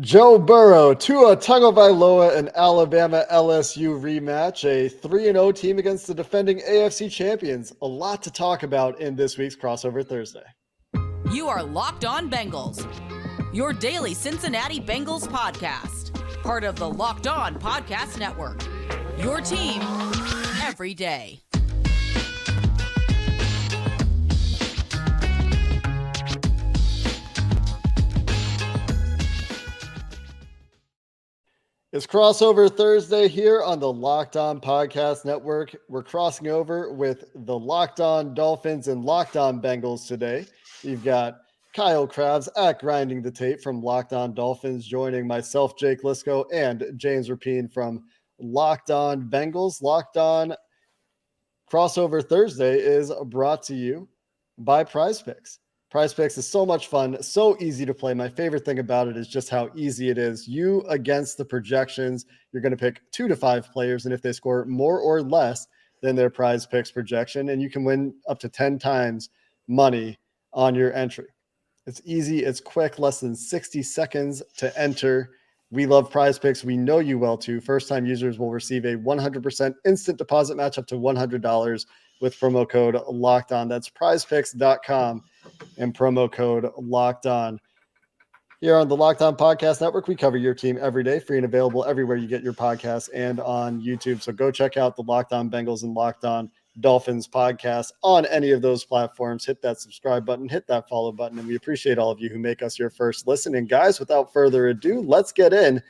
Joe Burrow, Tua Tagovailoa, and Alabama LSU rematch, a 3-0 team against the defending AFC champions. A lot to talk about in this week's Crossover Thursday. You are Locked On Bengals, your daily Cincinnati Bengals podcast, part of the Locked On Podcast Network, your team every day. It's Crossover Thursday here on the Locked On Podcast Network. We're crossing over with the Locked On Dolphins and Locked On Bengals today. You've got Kyle Krabs at Grinding the Tape from Locked On Dolphins, joining myself, Jake Liscow, and James Rapien from Locked On Bengals. Locked On Crossover Thursday is brought to you by PrizePicks. PrizePicks is so much fun, so easy to play. My favorite thing about it is just how easy it is. You against the projections, you're going to pick 2 to 5 players, and if they score more or less than their PrizePicks projection, and you can win up to 10 times money on your entry. It's easy, it's quick, less than 60 seconds to enter. We love PrizePicks. We know you well too. First-time users will receive a 100% instant deposit match up to $100 with promo code LOCKEDON. That's prizepicks.com and promo code LOCKEDON. Here on the Locked On Podcast Network, we cover your team every day, free and available everywhere you get your podcasts and on YouTube. So go check out the Locked On Bengals and Locked On Dolphins podcast on any of those platforms. Hit that subscribe button, hit that follow button, and we appreciate all of you who make us your first listen. And guys, without further ado, let's get in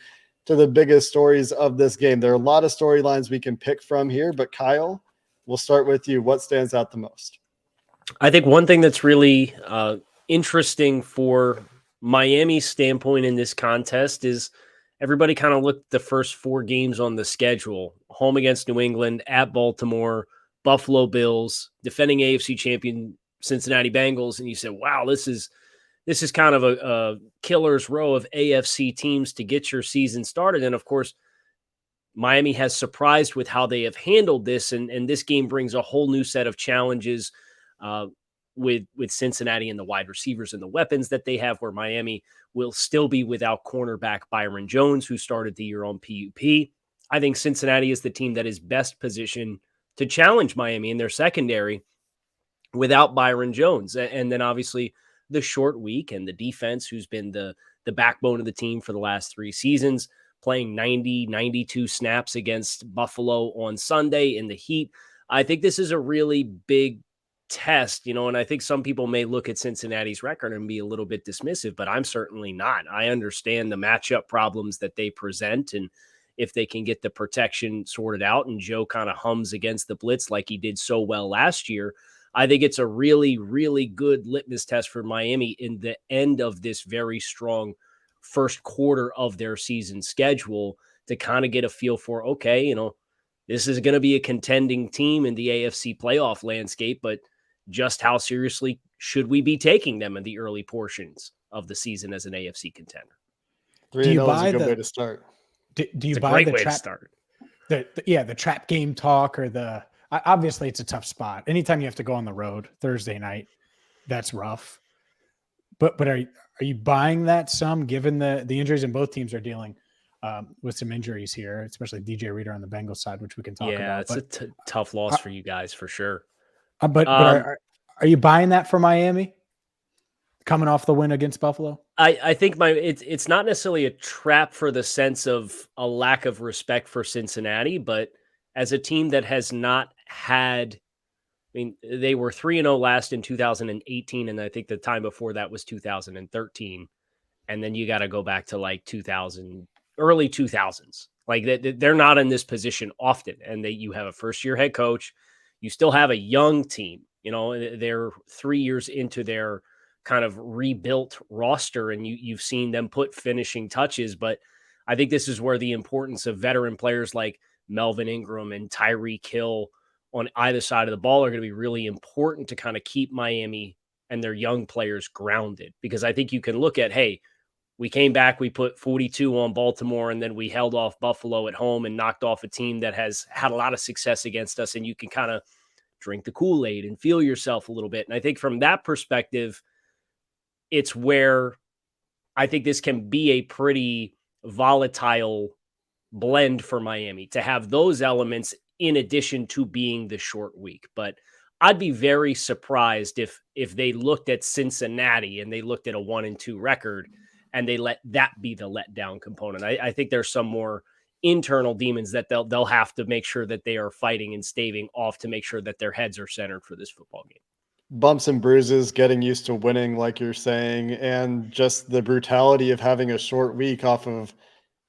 to the biggest stories of this game. There are a lot of storylines we can pick from here, but Kyle, we'll start with you. What stands out the most? I think one thing that's really interesting for Miami's standpoint in this contest is everybody kind of looked at the first 4 games on the schedule: home against New England, at Baltimore, Buffalo Bills, defending AFC champion Cincinnati Bengals, and you said, wow, this is kind of a killer's row of AFC teams to get your season started. And of course, Miami has surprised with how they have handled this, and this game brings a whole new set of challenges with Cincinnati and the wide receivers and the weapons that they have, where Miami will still be without cornerback Byron Jones, who started the year on PUP. I think Cincinnati is the team that is best positioned to challenge Miami in their secondary without Byron Jones. And then obviously the short week and the defense, who's been the backbone of the team for the last 3 seasons, playing 92 snaps against Buffalo on Sunday in the heat. I think this is a really big test, and I think some people may look at Cincinnati's record and be a little bit dismissive, but I'm certainly not. I understand the matchup problems that they present, and if they can get the protection sorted out and Joe kind of hums against the blitz like he did so well last year, I think it's a really, really good litmus test for Miami in the end of this very strong first quarter of their season schedule to kind of get a feel for, okay, this is going to be a contending team in the AFC playoff landscape, but just how seriously should we be taking them in the early portions of the season as an AFC contender? 3-0 is a good way to start. Do you buy the trap? The trap game talk, or obviously it's a tough spot. Anytime you have to go on the road Thursday night, that's rough. But are you buying that some, given the injuries, and both teams are dealing with some injuries here, especially DJ Reader on the Bengals side, which we can talk about. Yeah, it's a tough loss for you guys for sure. But are you buying that for Miami coming off the win against Buffalo? I think it's not necessarily a trap for the sense of a lack of respect for Cincinnati, but as a team that has not had, they were 3-0 last in 2018, and I think the time before that was 2013, and then you got to go back to like early 2000s. Like they're not in this position often, and you have a first-year head coach. You still have a young team. They're 3 years into their kind of rebuilt roster, and you've seen them put finishing touches. But I think this is where the importance of veteran players like Melvin Ingram and Tyreek Hill on either side of the ball are going to be really important to kind of keep Miami and their young players grounded. Because I think you can look at, hey, we came back, we put 42 on Baltimore, and then we held off Buffalo at home and knocked off a team that has had a lot of success against us, and you can kind of drink the Kool-Aid and feel yourself a little bit. And I think from that perspective, it's where I think this can be a pretty volatile blend for Miami to have those elements in addition to being the short week. But I'd be very surprised if they looked at Cincinnati and they looked at a 1-2 record and they let that be the letdown component. I think there's some more internal demons that they'll have to make sure that they are fighting and staving off to make sure that their heads are centered for this football game. Bumps and bruises, getting used to winning, like you're saying, and just the brutality of having a short week off of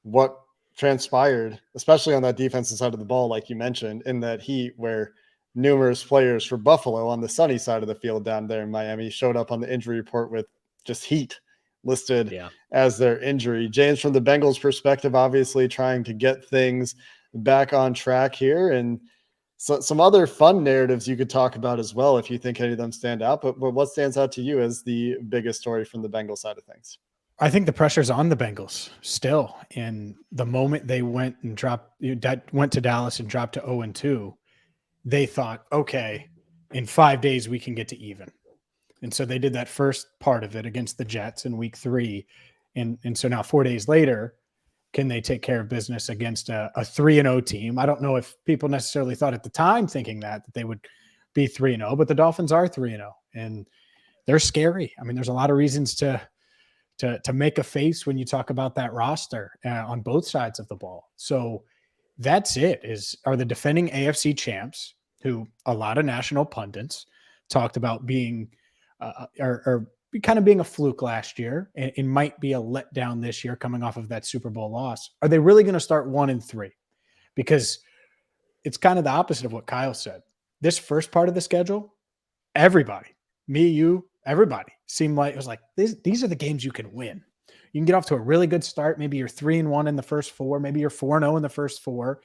what transpired, especially on that defensive side of the ball, like you mentioned, in that heat where numerous players for Buffalo on the sunny side of the field down there in Miami showed up on the injury report with just heat listed as their injury. James, from the Bengals perspective, obviously trying to get things back on track here, and so some other fun narratives you could talk about as well if you think any of them stand out. But what stands out to you as the biggest story from the Bengals side of things? I think the pressure's on the Bengals still. And the moment they went to Dallas and dropped to 0-2, they thought, okay, in 5 days we can get to even. And so they did that first part of it against the Jets in week 3. And so now 4 days later, can they take care of business against a 3-0 team? I don't know if people necessarily thought at the time thinking that they would be 3-0, but the Dolphins are 3-0 and they're scary. I mean, there's a lot of reasons to make a face when you talk about that roster on both sides of the ball. So that's it. Are the defending AFC champs, who a lot of national pundits talked about being or kind of being a fluke last year, and it might be a letdown this year coming off of that Super Bowl loss. Are they really going to start 1-3? Because it's kind of the opposite of what Kyle said. This first part of the schedule, everybody, me, you, everybody seemed like it was like, these are the games you can win. You can get off to a really good start. Maybe you're 3-1 in the first 4. Maybe you're 4-0 in the first 4.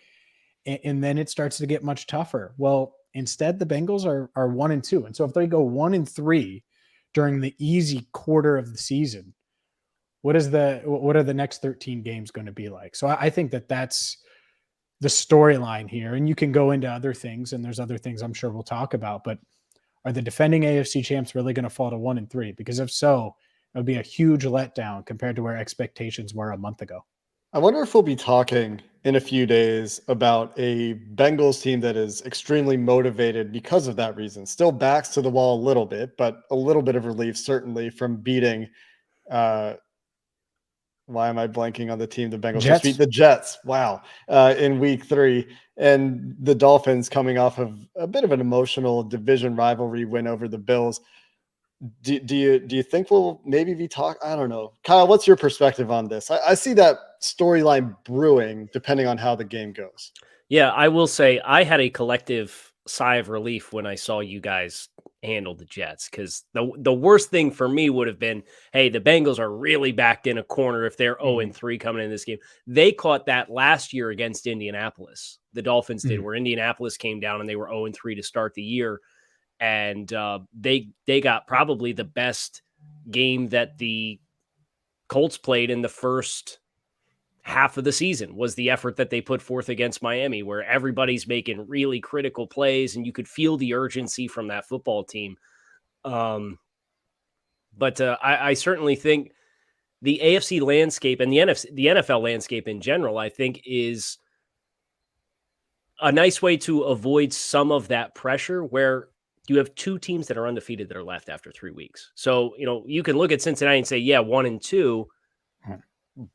And then it starts to get much tougher. Well, instead, the Bengals are 1-2. And so if they go 1-3 during the easy quarter of the season, what are the next 13 games going to be like? So I think that's the storyline here. And you can go into other things, and there's other things I'm sure we'll talk about, but are the defending AFC champs really going to fall to 1-3? Because if so, it would be a huge letdown compared to where expectations were a month ago. I wonder if we'll be talking in a few days about a Bengals team that is extremely motivated because of that reason. Still backs to the wall a little bit, but a little bit of relief certainly from beating why am I blanking on the team the Bengals just beat? The Jets. Wow. In week 3. And the Dolphins coming off of a bit of an emotional division rivalry win over the Bills. Do you think we'll maybe be I don't know. Kyle, what's your perspective on this? I see that storyline brewing depending on how the game goes. Yeah, I will say I had a collective sigh of relief when I saw you guys handle the Jets, because the worst thing for me would have been, hey, the Bengals are really backed in a corner if they're 0-3 coming in this game. They caught that last year against Indianapolis. The Dolphins did, where Indianapolis came down and they were 0-3 to start the year. And they got probably the best game that the Colts played in the first half of the season, was the effort that they put forth against Miami, where everybody's making really critical plays and you could feel the urgency from that football team. But I certainly think the AFC landscape and the NFL landscape in general, I think, is a nice way to avoid some of that pressure, where you have 2 teams that are undefeated that are left after 3 weeks. So, you can look at Cincinnati and say, yeah, 1-2,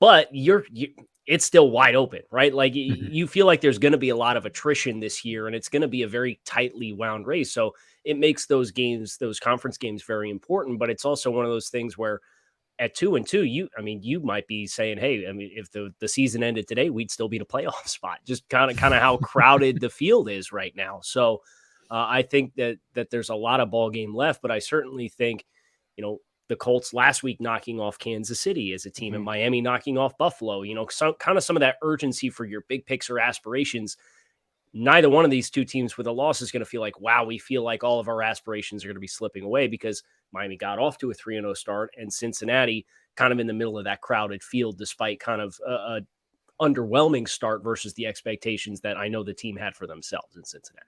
but it's still wide open, right? Like you feel like there's going to be a lot of attrition this year, and it's going to be a very tightly wound race. So it makes those conference games very important, but it's also one of those things where at 2-2, you might be saying, hey, if the season ended today, we'd still be in a playoff spot, just kind of how crowded the field is right now. So I think that there's a lot of ball game left, but I certainly think, the Colts last week knocking off Kansas City as a team, and Miami knocking off Buffalo, some of that urgency for your big picks or aspirations. Neither one of these 2 teams with a loss is going to feel like, wow, we feel like all of our aspirations are going to be slipping away, because Miami got off to a 3-0 start, and Cincinnati kind of in the middle of that crowded field, despite kind of a underwhelming start versus the expectations that I know the team had for themselves in Cincinnati.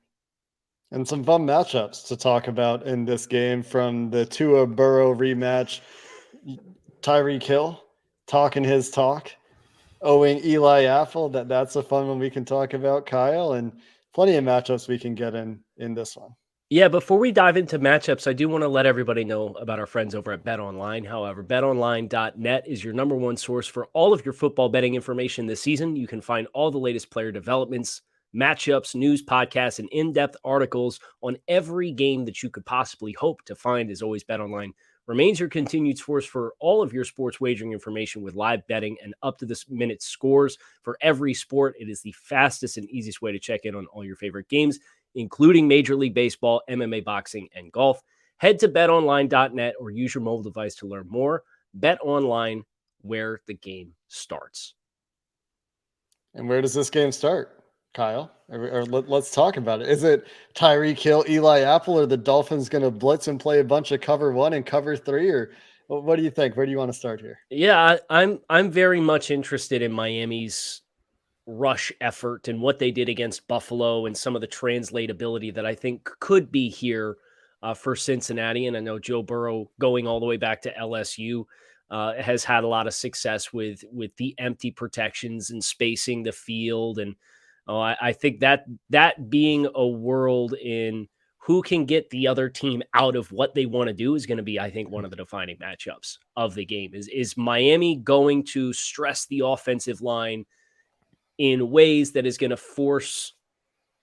And some fun matchups to talk about in this game, from the Tua Burrow rematch. Tyreek Hill talking his talk, owing Eli Apple. That's a fun one we can talk about, Kyle, and plenty of matchups we can get in this one. Yeah, before we dive into matchups, I do want to let everybody know about our friends over at BetOnline. However, betonline.net is your number one source for all of your football betting information this season. You can find all the latest player developments, matchups, news, podcasts, and in-depth articles on every game that you could possibly hope to find. As always, BetOnline remains your continued source for all of your sports wagering information with live betting and up-to-the-minute scores for every sport. It is the fastest and easiest way to check in on all your favorite games, including Major League Baseball, MMA, boxing, and golf. Head to betonline.net or use your mobile device to learn more. BetOnline, where the game starts. And where does this game start, Kyle? Or let's talk about it. Is it Tyreek Hill, Eli Apple, or the Dolphins going to blitz and play a bunch of cover 1 and cover 3? Or what do you think? Where do you want to start here? Yeah, I'm very much interested in Miami's rush effort and what they did against Buffalo and some of the translatability that I think could be here for Cincinnati. And I know Joe Burrow, going all the way back to LSU, has had a lot of success with the empty protections and spacing the field. And I think that being a world in who can get the other team out of what they want to do is going to be, I think, one of the defining matchups of the game. Is Miami going to stress the offensive line in ways that is going to force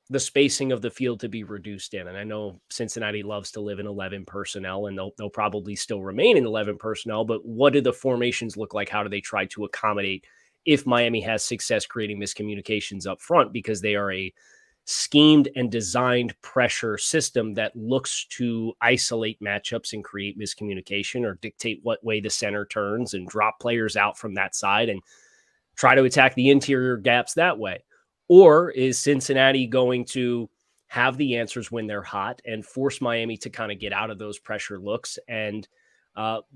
the spacing of the field to be reduced in? And I know Cincinnati loves to live in 11 personnel, and they'll probably still remain in 11 personnel, but what do the formations look like? How do they try to accommodate if Miami has success creating miscommunications up front? Because they are a schemed and designed pressure system that looks to isolate matchups and create miscommunication or dictate what way the center turns and drop players out from that side and try to attack the interior gaps that way. Or is Cincinnati going to have the answers when they're hot and force Miami to kind of get out of those pressure looks and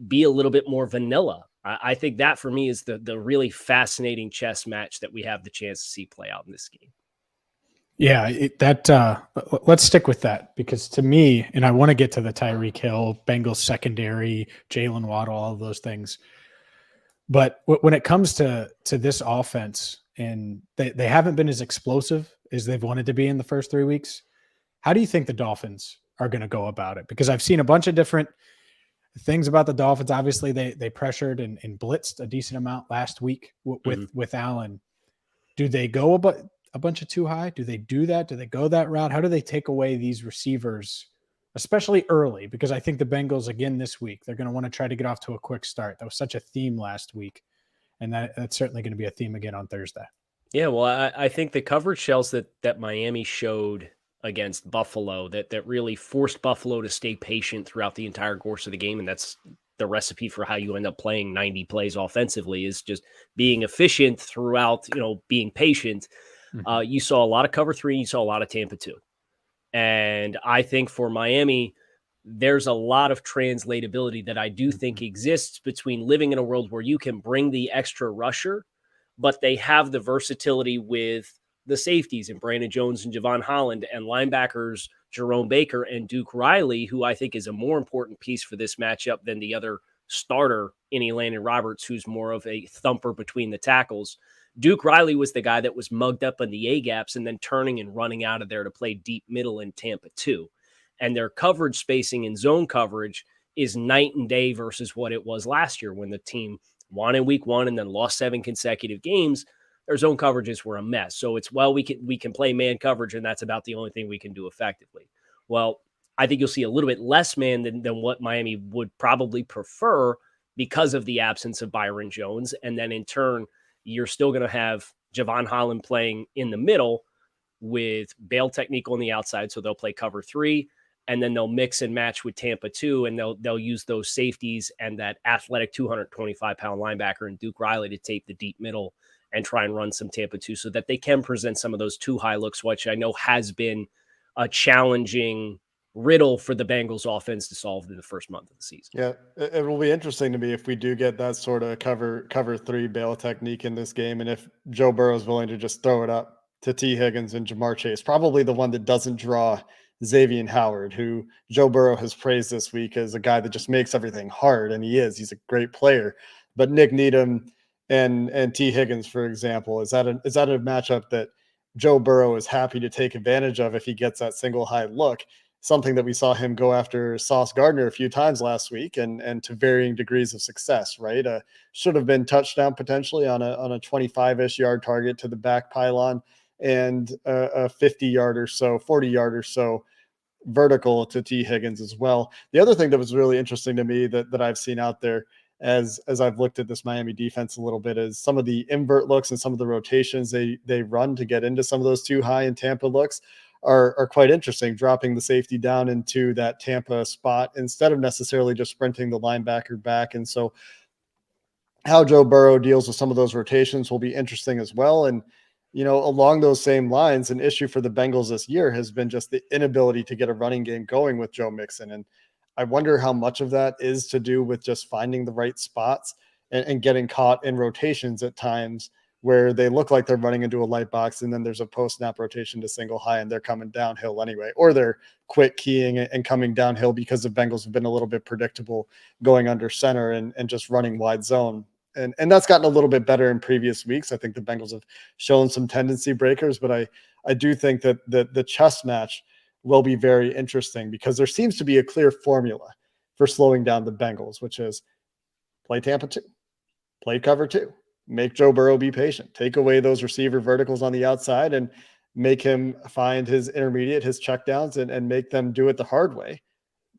be a little bit more vanilla? I think that for me is the really fascinating chess match that we have the chance to see play out in this game. Yeah, let's stick with that, because to me, and I want to get to the Tyreek Hill, Bengals secondary, Jaylen Waddle, all of those things. But when it comes to this offense, and they haven't been as explosive as they've wanted to be in the first 3 weeks, how do you think the Dolphins are going to go about it? Because I've seen a bunch of different things about the Dolphins. Obviously, they pressured and blitzed a decent amount last week with Allen. Do they go a bunch of too high? Do they do that? Do they go that route? How do they take away these receivers, especially early? Because I think the Bengals, again, this week, they're going to want to try to get off to a quick start. That was such a theme last week, and that's certainly going to be a theme again on Thursday. Yeah, well, I think the coverage shells that Miami showed against Buffalo that really forced Buffalo to stay patient throughout the entire course of the game, and that's the recipe for how you end up playing 90 plays offensively, is just being efficient throughout, being patient. You saw a lot of cover 3, you saw a lot of Tampa 2. And I think for Miami, there's a lot of translatability that I do think exists between living in a world where you can bring the extra rusher, but they have the versatility with the safeties and Brandon Jones and Javon Holland and linebackers Jerome Baker and Duke Riley, who I think is a more important piece for this matchup than the other starter in Elandon Roberts, who's more of a thumper between the tackles. Duke Riley was the guy that was mugged up in the A-gaps and then turning and running out of there to play deep middle in Tampa 2. And their coverage spacing and zone coverage is night and day versus what it was last year when the team won in week 1 and then lost 7 consecutive games. Their zone coverages were a mess. So it's, we can play man coverage, and that's about the only thing we can do effectively. Well, I think you'll see a little bit less man than what Miami would probably prefer because of the absence of Byron Jones. And then in turn, you're still going to have Javon Holland playing in the middle with bail technique on the outside. So they'll play cover 3, and then they'll mix and match with Tampa 2, and they'll use those safeties and that athletic 225-pound linebacker and Duke Riley to tape the deep middle and try and run some Tampa 2 so that they can present some of those too high looks, which I know has been a challenging riddle for the Bengals offense to solve in the first month of the season. Yeah, it will be interesting to me if we do get that sort of cover 3 bail technique in this game, and if Joe Burrow is willing to just throw it up to T. Higgins and Jamar Chase, probably the one that doesn't draw Xavier Howard, who Joe Burrow has praised this week as a guy that just makes everything hard, and he's a great player. But Nick Needham and T. Higgins, for example? Is that a matchup that Joe Burrow is happy to take advantage of if he gets that single high look? Something that we saw him go after Sauce Gardner a few times last week, and to varying degrees of success, right? Should have been touchdown potentially on a 25-ish yard target to the back pylon, and a 50-yard or so, 40-yard or so vertical to T. Higgins as well. The other thing that was really interesting to me that I've seen out there as I've looked at this Miami defense a little bit is some of the invert looks and some of the rotations they run to get into some of those too high in Tampa looks are quite interesting, dropping the safety down into that Tampa spot instead of necessarily just sprinting the linebacker back. And so how Joe Burrow deals with some of those rotations will be interesting as well. And, along those same lines, an issue for the Bengals this year has been just the inability to get a running game going with Joe Mixon. And I wonder how much of that is to do with just finding the right spots and getting caught in rotations at times where they look like they're running into a light box, and then there's a post-snap rotation to single high, and they're coming downhill anyway, or they're quick keying and coming downhill because the Bengals have been a little bit predictable going under center and just running wide zone. And that's gotten a little bit better in previous weeks. I think the Bengals have shown some tendency breakers, but I do think that the chess match will be very interesting because there seems to be a clear formula for slowing down the Bengals, which is play Tampa 2, play cover 2. Make Joe Burrow be patient, take away those receiver verticals on the outside and make him find his intermediate, his checkdowns, and make them do it the hard way.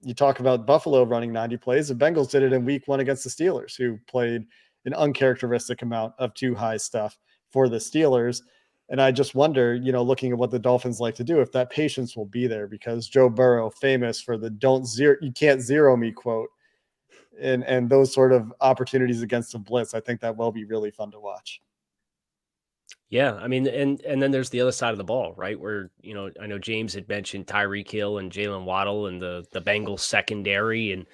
You talk about Buffalo running 90 plays. The Bengals did it in week 1 against the Steelers, who played an uncharacteristic amount of too high stuff for the Steelers. And I just wonder, looking at what the Dolphins like to do, if that patience will be there, because Joe Burrow, famous for the you can't zero me quote, and those sort of opportunities against the blitz, I think that will be really fun to watch. Yeah, I mean, and then there's the other side of the ball, right? Where, I know James had mentioned Tyreek Hill and Jaylen Waddle and the Bengals secondary, and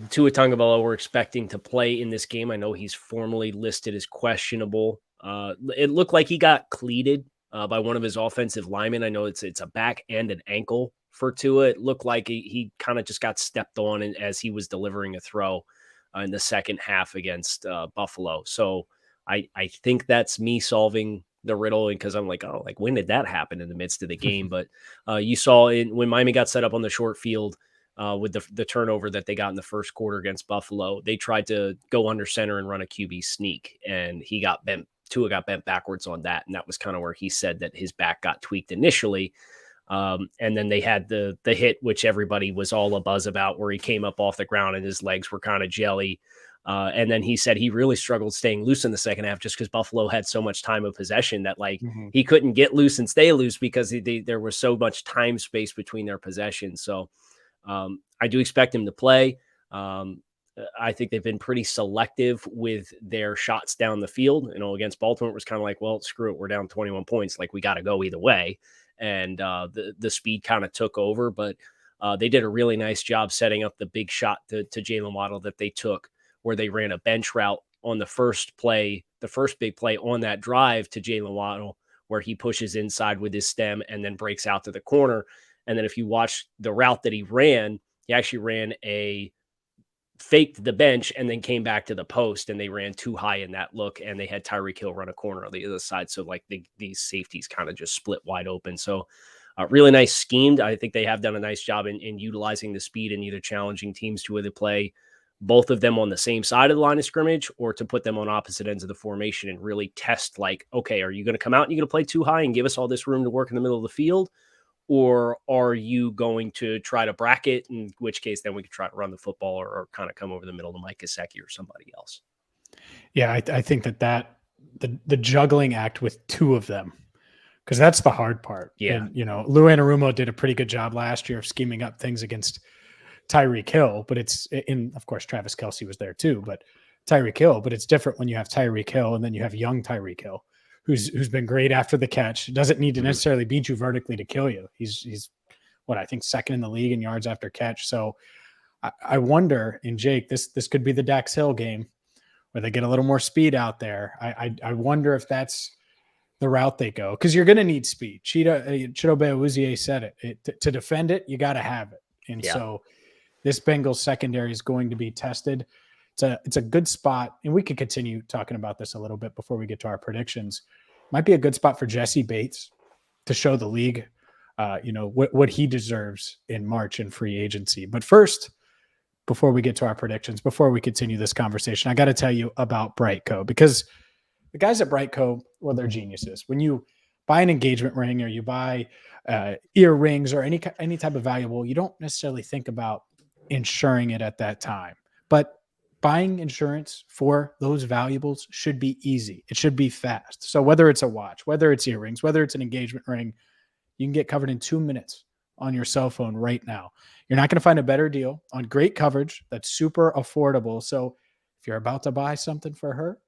Tua Tagovailoa we're expecting to play in this game. I know he's formally listed as questionable. It looked like he got cleated by one of his offensive linemen. I know it's a back and an ankle for Tua. It looked like he kind of just got stepped on as he was delivering a throw in the second half against Buffalo. So I think that's me solving the riddle, because I'm like, when did that happen in the midst of the game? But you saw when Miami got set up on the short field with the turnover that they got in the first quarter against Buffalo, they tried to go under center and run a QB sneak, and Tua got bent backwards on that. And that was kind of where he said that his back got tweaked initially. And then they had the hit, which everybody was all abuzz about, where he came up off the ground and his legs were kind of jelly. And then he said he really struggled staying loose in the second half just because Buffalo had so much time of possession that he couldn't get loose and stay loose because there was so much time space between their possessions. So I do expect him to play. I think they've been pretty selective with their shots down the field. Against Baltimore, it was kind of like, well, screw it. We're down 21 points. Like, we got to go either way. And the speed kind of took over, but they did a really nice job setting up the big shot to Jaylen Waddle that they took, where they ran a bench route on the first big play on that drive to Jaylen Waddle, where he pushes inside with his stem and then breaks out to the corner. And then if you watch the route that he ran, he actually ran faked the bench and then came back to the post, and they ran too high in that look, and they had Tyreek Hill run a corner on the other side. So these safeties kind of just split wide open. So really nice schemed. I think they have done a nice job in utilizing the speed and either challenging teams to either play both of them on the same side of the line of scrimmage or to put them on opposite ends of the formation and really test, okay, are you going to come out and you're going to play too high and give us all this room to work in the middle of the field? Or are you going to try to bracket, in which case then we could try to run the football or kind of come over the middle to Mike Gesicki or somebody else? Yeah, I think that the juggling act with two of them, because that's the hard part. Yeah. And, Lou Anarumo did a pretty good job last year of scheming up things against Tyreek Hill, but of course, Travis Kelce was there too, but Tyreek Hill, but it's different when you have Tyreek Hill and then you have young Tyreek Hill, who's been great after the catch. Doesn't need to necessarily beat you vertically to kill you. He's what I think second in the league in yards after catch. So I wonder, in Jake, this could be the Dax Hill game where they get a little more speed out there. I wonder if that's the route they go, because you're going to need speed. Chidobe Awuzie said it. To defend it, you got to have it. And so this Bengals secondary is going to be tested. It's a good spot, and we could continue talking about this a little bit before we get to our predictions. Might be a good spot for Jesse Bates to show the league, what he deserves in March in free agency. But first, before we get to our predictions, before we continue this conversation, I got to tell you about BriteCo, because the guys at BriteCo, well, they're geniuses. When you buy an engagement ring or you buy earrings or any type of valuable, you don't necessarily think about insuring it at that time. But buying insurance for those valuables should be easy. It should be fast. So whether it's a watch, whether it's earrings, whether it's an engagement ring, you can get covered in 2 minutes on your cell phone right now. You're not going to find a better deal on great coverage that's super affordable. So if you're about to buy something for her,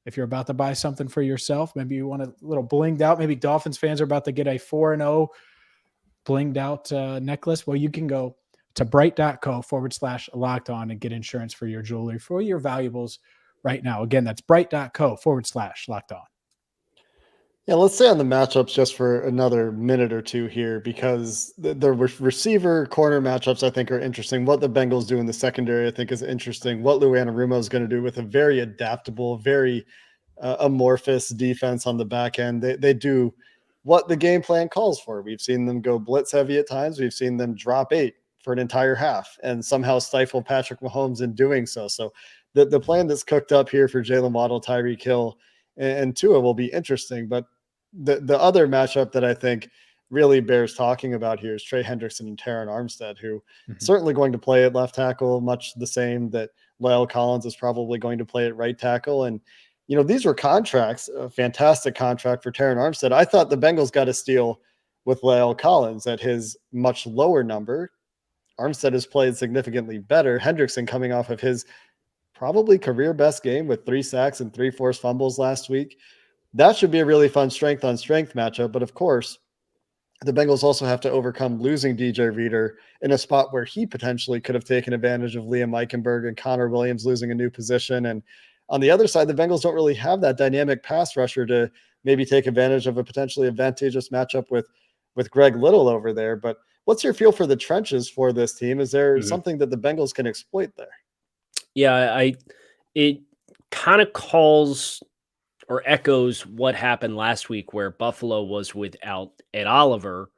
if you're about to buy something for yourself, maybe you want a little blinged out, maybe Dolphins fans are about to get a 4-0 blinged out necklace. Well, you can go to brite.co/locked on and get insurance for your jewelry, for your valuables right now. Again, that's brite.co/locked on. Yeah, let's stay on the matchups just for another minute or two here, because the receiver corner matchups I think are interesting. What the Bengals do in the secondary I think is interesting. What Lou Anarumo is going to do with a very adaptable, very amorphous defense on the back end. They do what the game plan calls for. We've seen them go blitz heavy at times. We've seen them drop 8 for an entire half and somehow stifle Patrick Mahomes in doing so. So the plan that's cooked up here for Jaylen Waddle, Tyreek Hill, and Tua will be interesting. But the other matchup that I think really bears talking about here is Trey Hendrickson and Terron Armstead, who certainly going to play at left tackle, much the same that La'el Collins is probably going to play at right tackle. And, these were contracts, a fantastic contract for Terron Armstead. I thought the Bengals got a steal with La'el Collins at his much lower number. Armstead has played significantly better. Hendrickson coming off of his probably career best game with 3 sacks and 3 forced fumbles last week. That should be a really fun strength on strength matchup. But of course, the Bengals also have to overcome losing DJ Reader in a spot where he potentially could have taken advantage of Liam Eichenberg and Connor Williams losing a new position. And on the other side, the Bengals don't really have that dynamic pass rusher to maybe take advantage of a potentially advantageous matchup with Greg Little over there. But what's your feel for the trenches for this team? Is there something that the Bengals can exploit there? Yeah, it kind of calls or echoes what happened last week, where Buffalo was without Ed Oliver,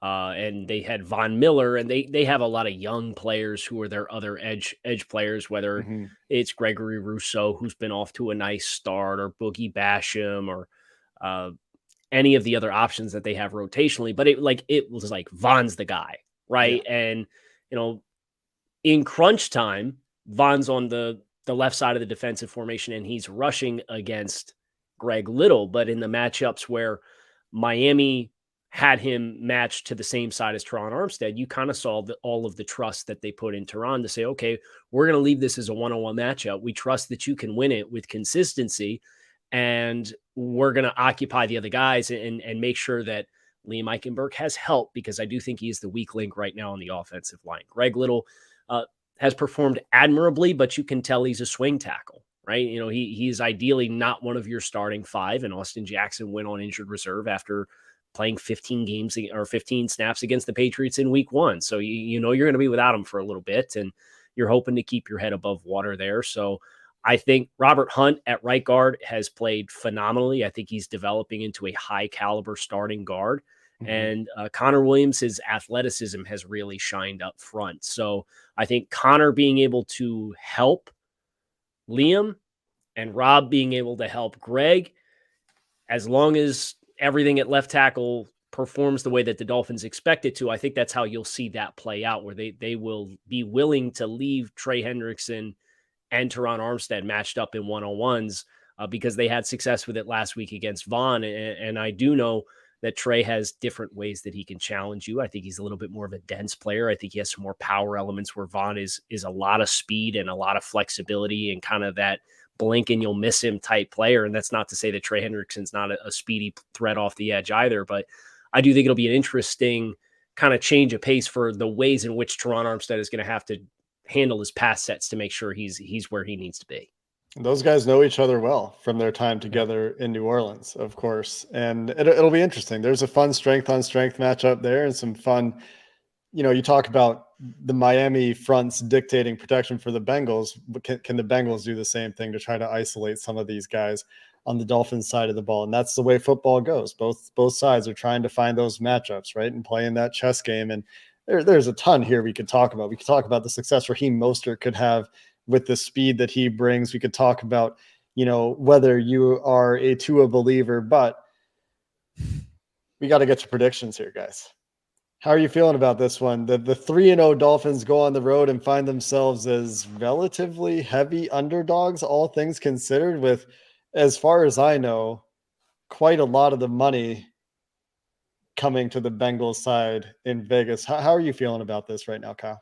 and they had Von Miller, and they have a lot of young players who are their other edge players, whether it's Gregory Rousseau, who's been off to a nice start, or Boogie Basham, or any of the other options that they have rotationally. But it was like Von's the guy, right? Yeah. And in crunch time, Von's on the left side of the defensive formation, and he's rushing against Greg Little. But in the matchups where Miami had him matched to the same side as Terron Armstead, you kind of saw all of the trust that they put in Terron to say, okay, we're going to leave this as a one-on-one matchup. We trust that you can win it with consistency, and we're going to occupy the other guys and make sure that Liam Eichenberg has help, because I do think he is the weak link right now on the offensive line. Greg Little has performed admirably, but you can tell he's a swing tackle, right? He's ideally not one of your starting 5, and Austin Jackson went on injured reserve after playing 15 games or 15 snaps against the Patriots in week 1. So you're going to be without him for a little bit, and you're hoping to keep your head above water there. So I think Robert Hunt at right guard has played phenomenally. I think he's developing into a high caliber starting guard. And Connor Williams, his athleticism has really shined up front. So I think Connor being able to help Liam and Rob being able to help Greg, as long as everything at left tackle performs the way that the Dolphins expect it to, I think that's how you'll see that play out, where they will be willing to leave Trey Hendrickson and Terron Armstead matched up in one-on-ones because they had success with it last week against Von. And I do know that Trey has different ways that he can challenge you. I think he's a little bit more of a dense player. I think he has some more power elements, where Von is a lot of speed and a lot of flexibility and kind of that blink and you'll miss him type player. And that's not to say that Trey Hendrickson's not a speedy threat off the edge either, but I do think it'll be an interesting kind of change of pace for the ways in which Terron Armstead is going to have to handle his pass sets to make sure he's where he needs to be. Those guys know each other well from their time together in New Orleans, of course. And it'll be interesting. There's a fun strength on strength matchup there and some fun you talk about the Miami fronts dictating protection for the Bengals, but can the Bengals do the same thing to try to isolate some of these guys on the Dolphins side of the ball? And that's the way football goes. Both sides are trying to find those matchups, right? And playing that chess game. And there's a ton here we could talk about. We could talk about the success Raheem Mostert could have with the speed that he brings. We could talk about, whether you are a Tua believer, but we got to get to predictions here, guys. How are you feeling about this one? The 3-0 Dolphins go on the road and find themselves as relatively heavy underdogs, all things considered, with, as far as I know, quite a lot of the money coming to the Bengals side in Vegas. How are you feeling about this right now, Kyle?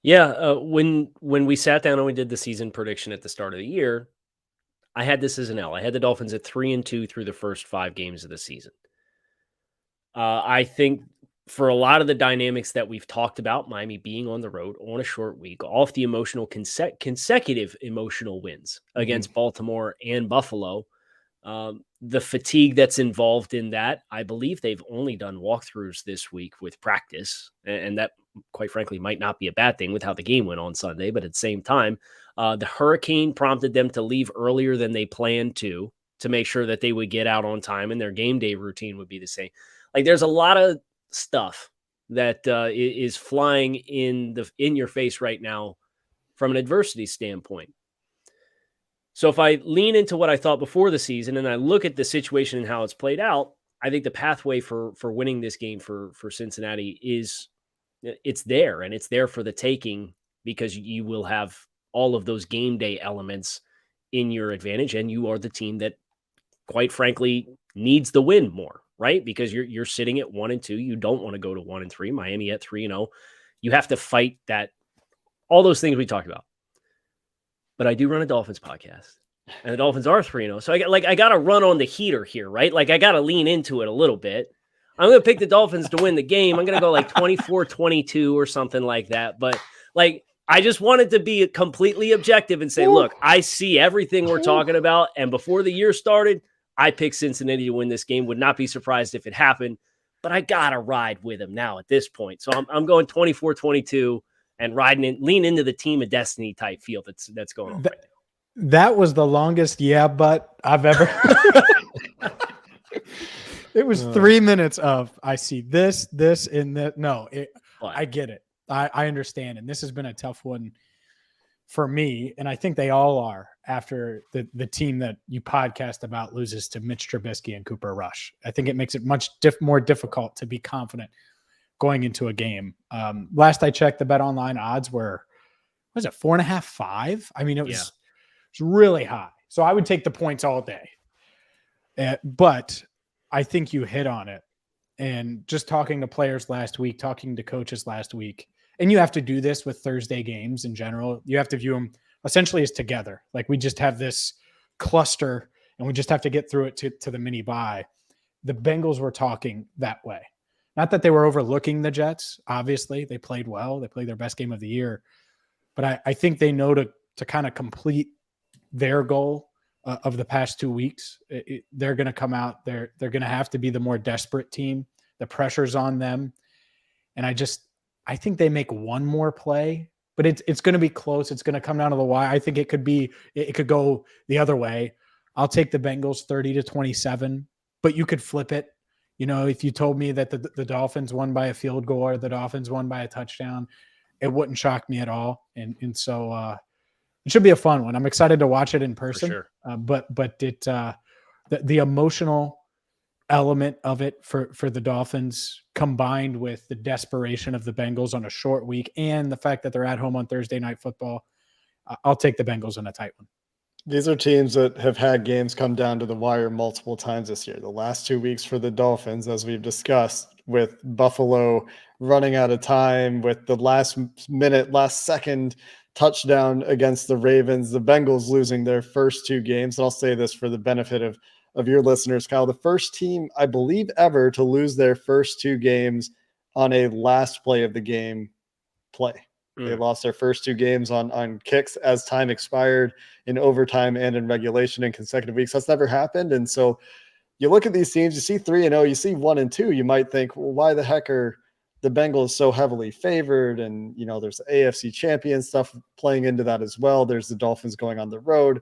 Yeah, when we sat down and we did the season prediction at the start of the year, I had this as an L. I had the Dolphins at 3-2 through the first 5 games of the season. I think for a lot of the dynamics that we've talked about, Miami being on the road on a short week, off the emotional consecutive emotional wins against Baltimore and Buffalo, the fatigue that's involved in that, I believe they've only done walkthroughs this week with practice, and that, quite frankly, might not be a bad thing with how the game went on Sunday. But at the same time, the hurricane prompted them to leave earlier than they planned to make sure that they would get out on time and their game day routine would be the same. Like, there's a lot of stuff that is flying in your face right now from an adversity standpoint. So if I lean into what I thought before the season and I look at the situation and how it's played out, I think the pathway for winning this game for Cincinnati it's there, and it's there for the taking, because you will have all of those game day elements in your advantage, and you are the team that, quite frankly, needs the win more, right? Because you're sitting at 1-2. You don't want to go to 1-3. Miami at 3-0. You have to fight that, all those things we talked about. But I do run a Dolphins podcast, and the Dolphins are 3-0. So I got to run on the heater here, right? Like, I got to lean into it a little bit. I'm going to pick the Dolphins to win the game. I'm going to go like 24-22 or something like that. But I just wanted to be completely objective and say, look, I see everything we're talking about. And before the year started, I picked Cincinnati to win this game. Would not be surprised if it happened, but I got to ride with them now at this point. So I'm going 24-22 and lean into the team of destiny type feel that's going on right now. That was the longest but I've ever. It was 3 minutes of, I see this, and that. No, I get it. I understand. And this has been a tough one for me. And I think they all are after the team that you podcast about loses to Mitch Trubisky and Cooper Rush. I think it makes it much more difficult to be confident going into a game. Last I checked, the BetOnline odds were, was it 4.5, 5? I mean, it was really high. So I would take the points all day. But I think you hit on it. And just talking to players last week, talking to coaches last week, and you have to do this with Thursday games in general. You have to view them essentially as together. Like, we just have this cluster and we just have to get through it to the mini bye. The Bengals were talking that way. Not that they were overlooking the Jets. Obviously, they played well. They played their best game of the year. But I think they know to kind of complete their goal of the past 2 weeks. They're going to come out. They're going to have to be the more desperate team. The pressure's on them. And I think they make one more play, but it's going to be close. It's going to come down to the wire. I think it could go the other way. I'll take the Bengals 30-27, but you could flip it. If you told me that the Dolphins won by a field goal or the Dolphins won by a touchdown, it wouldn't shock me at all. And so it should be a fun one. I'm excited to watch it in person. For sure. But the emotional element of it for the Dolphins, combined with the desperation of the Bengals on a short week and the fact that they're at home on Thursday Night Football, I'll take the Bengals in a tight one. These are teams that have had games come down to the wire multiple times this year. The last 2 weeks for the Dolphins, as we've discussed, with Buffalo running out of time, with the last second touchdown against the Ravens, the Bengals losing their first 2 games. And I'll say this for the benefit of your listeners, Kyle, the first team, I believe, ever to lose their first 2 games on a last play of the game play. They lost their first 2 games on kicks as time expired, in overtime and in regulation, in consecutive weeks. That's never happened. And so you look at these teams, you see 3-0, you see 1-2, you might think, well, why the heck are the Bengals so heavily favored, and there's the AFC champion stuff playing into that as well. There's the Dolphins going on the road,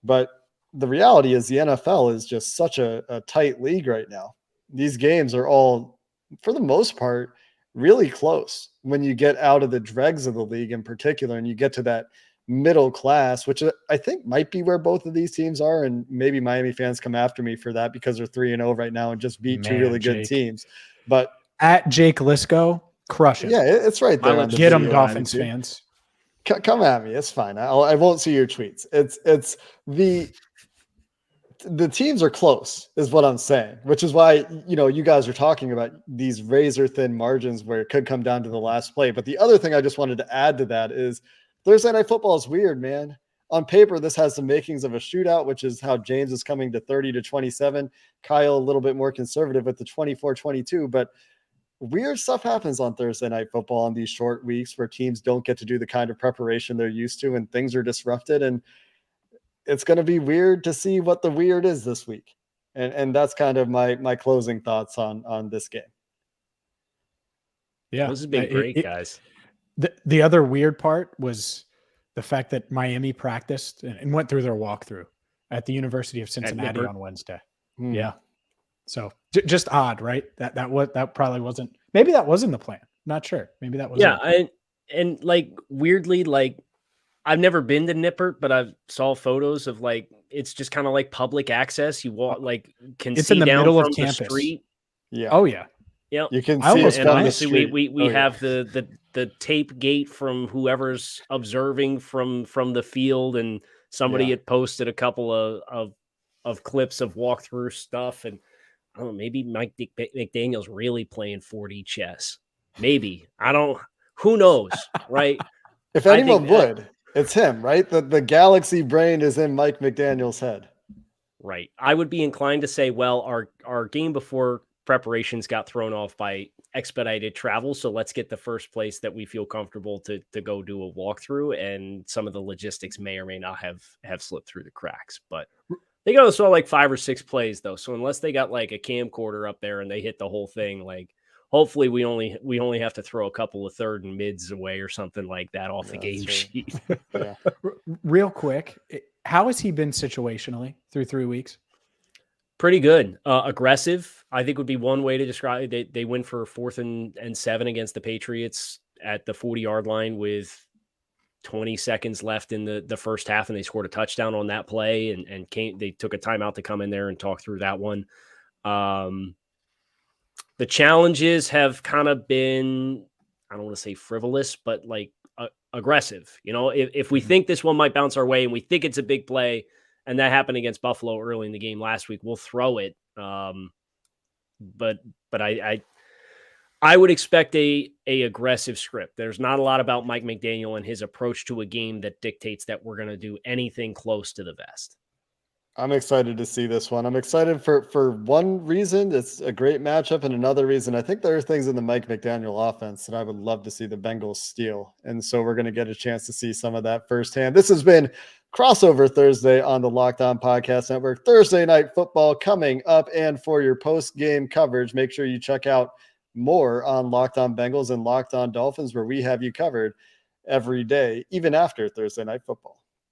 but the reality is the NFL is just such a tight league right now. These games are all, for the most part, really close when you get out of the dregs of the league in particular, and you get to that middle class, which I think might be where both of these teams are. And maybe Miami fans come after me for that because they're 3-0 right now and just beat two really good teams. But at Jake Liscow, crush it. Yeah, it's right there. On the get them, Dolphins fans. Come at me. It's fine. I won't see your tweets. It's the teams are close is what I'm saying, which is why, you guys are talking about these razor thin margins where it could come down to the last play. But the other thing I just wanted to add to that is Thursday Night Football is weird, man. On paper, this has the makings of a shootout, which is how James is coming to 30-27. Kyle, a little bit more conservative with the 24-22, but weird stuff happens on Thursday Night Football on these short weeks where teams don't get to do the kind of preparation they're used to and things are disrupted. And it's going to be weird to see what the weird is this week. And that's kind of my closing thoughts on this game. Yeah, this has been great, guys. The other weird part was the fact that Miami practiced and went through their walkthrough at the University of Cincinnati on Wednesday. Yeah. So just odd, right? That probably wasn't, maybe that wasn't the plan. Not sure. Maybe that was. Yeah. And like weirdly, like I've never been to Nippert, but I've saw photos of like, it's just kind of like public access. You walk, like can it's see in the down middle from of the campus. Street. Yeah. Oh yeah. Yeah. You can see it. And obviously we have the tape gate from whoever's observing from the field, and somebody had posted a couple of clips of walkthrough stuff, and I don't know, maybe Mike McDaniel's really playing 4D chess. Maybe. Who knows, right? If anyone would, it's him, right? The galaxy brain is in Mike McDaniel's head. Right. I would be inclined to say, well, our game before preparations got thrown off by expedited travel, so let's get the first place that we feel comfortable to go do a walkthrough, and some of the logistics may or may not have slipped through the cracks. But they only saw like 5 or 6 plays though, so unless they got like a camcorder up there and they hit the whole thing, like hopefully we only have to throw a couple of third and mids away or something like that off the game sheet. Yeah. Real quick, how has he been situationally through 3 weeks? Pretty good. Aggressive, I think, would be one way to describe it. They went for 4th and 7 against the Patriots at the 40-yard line with 20 seconds left in the first half, and they scored a touchdown on that play, and they took a timeout to come in there and talk through that one. The challenges have kind of been, I don't want to say frivolous, but like aggressive. If we think this one might bounce our way and we think it's a big play, and that happened against Buffalo early in the game last week, we'll throw it. But I would expect a aggressive script. There's not a lot about Mike McDaniel and his approach to a game that dictates that we're going to do anything close to the vest. I'm excited to see this one. I'm excited for one reason. It's a great matchup, and another reason, I think there are things in the Mike McDaniel offense that I would love to see the Bengals steal. And so we're going to get a chance to see some of that firsthand. This has been Crossover Thursday on the Locked On Podcast Network. Thursday Night Football coming up, and for your post-game coverage, make sure you check out more on Locked On Bengals and Locked On Dolphins, where we have you covered every day, even after Thursday Night Football.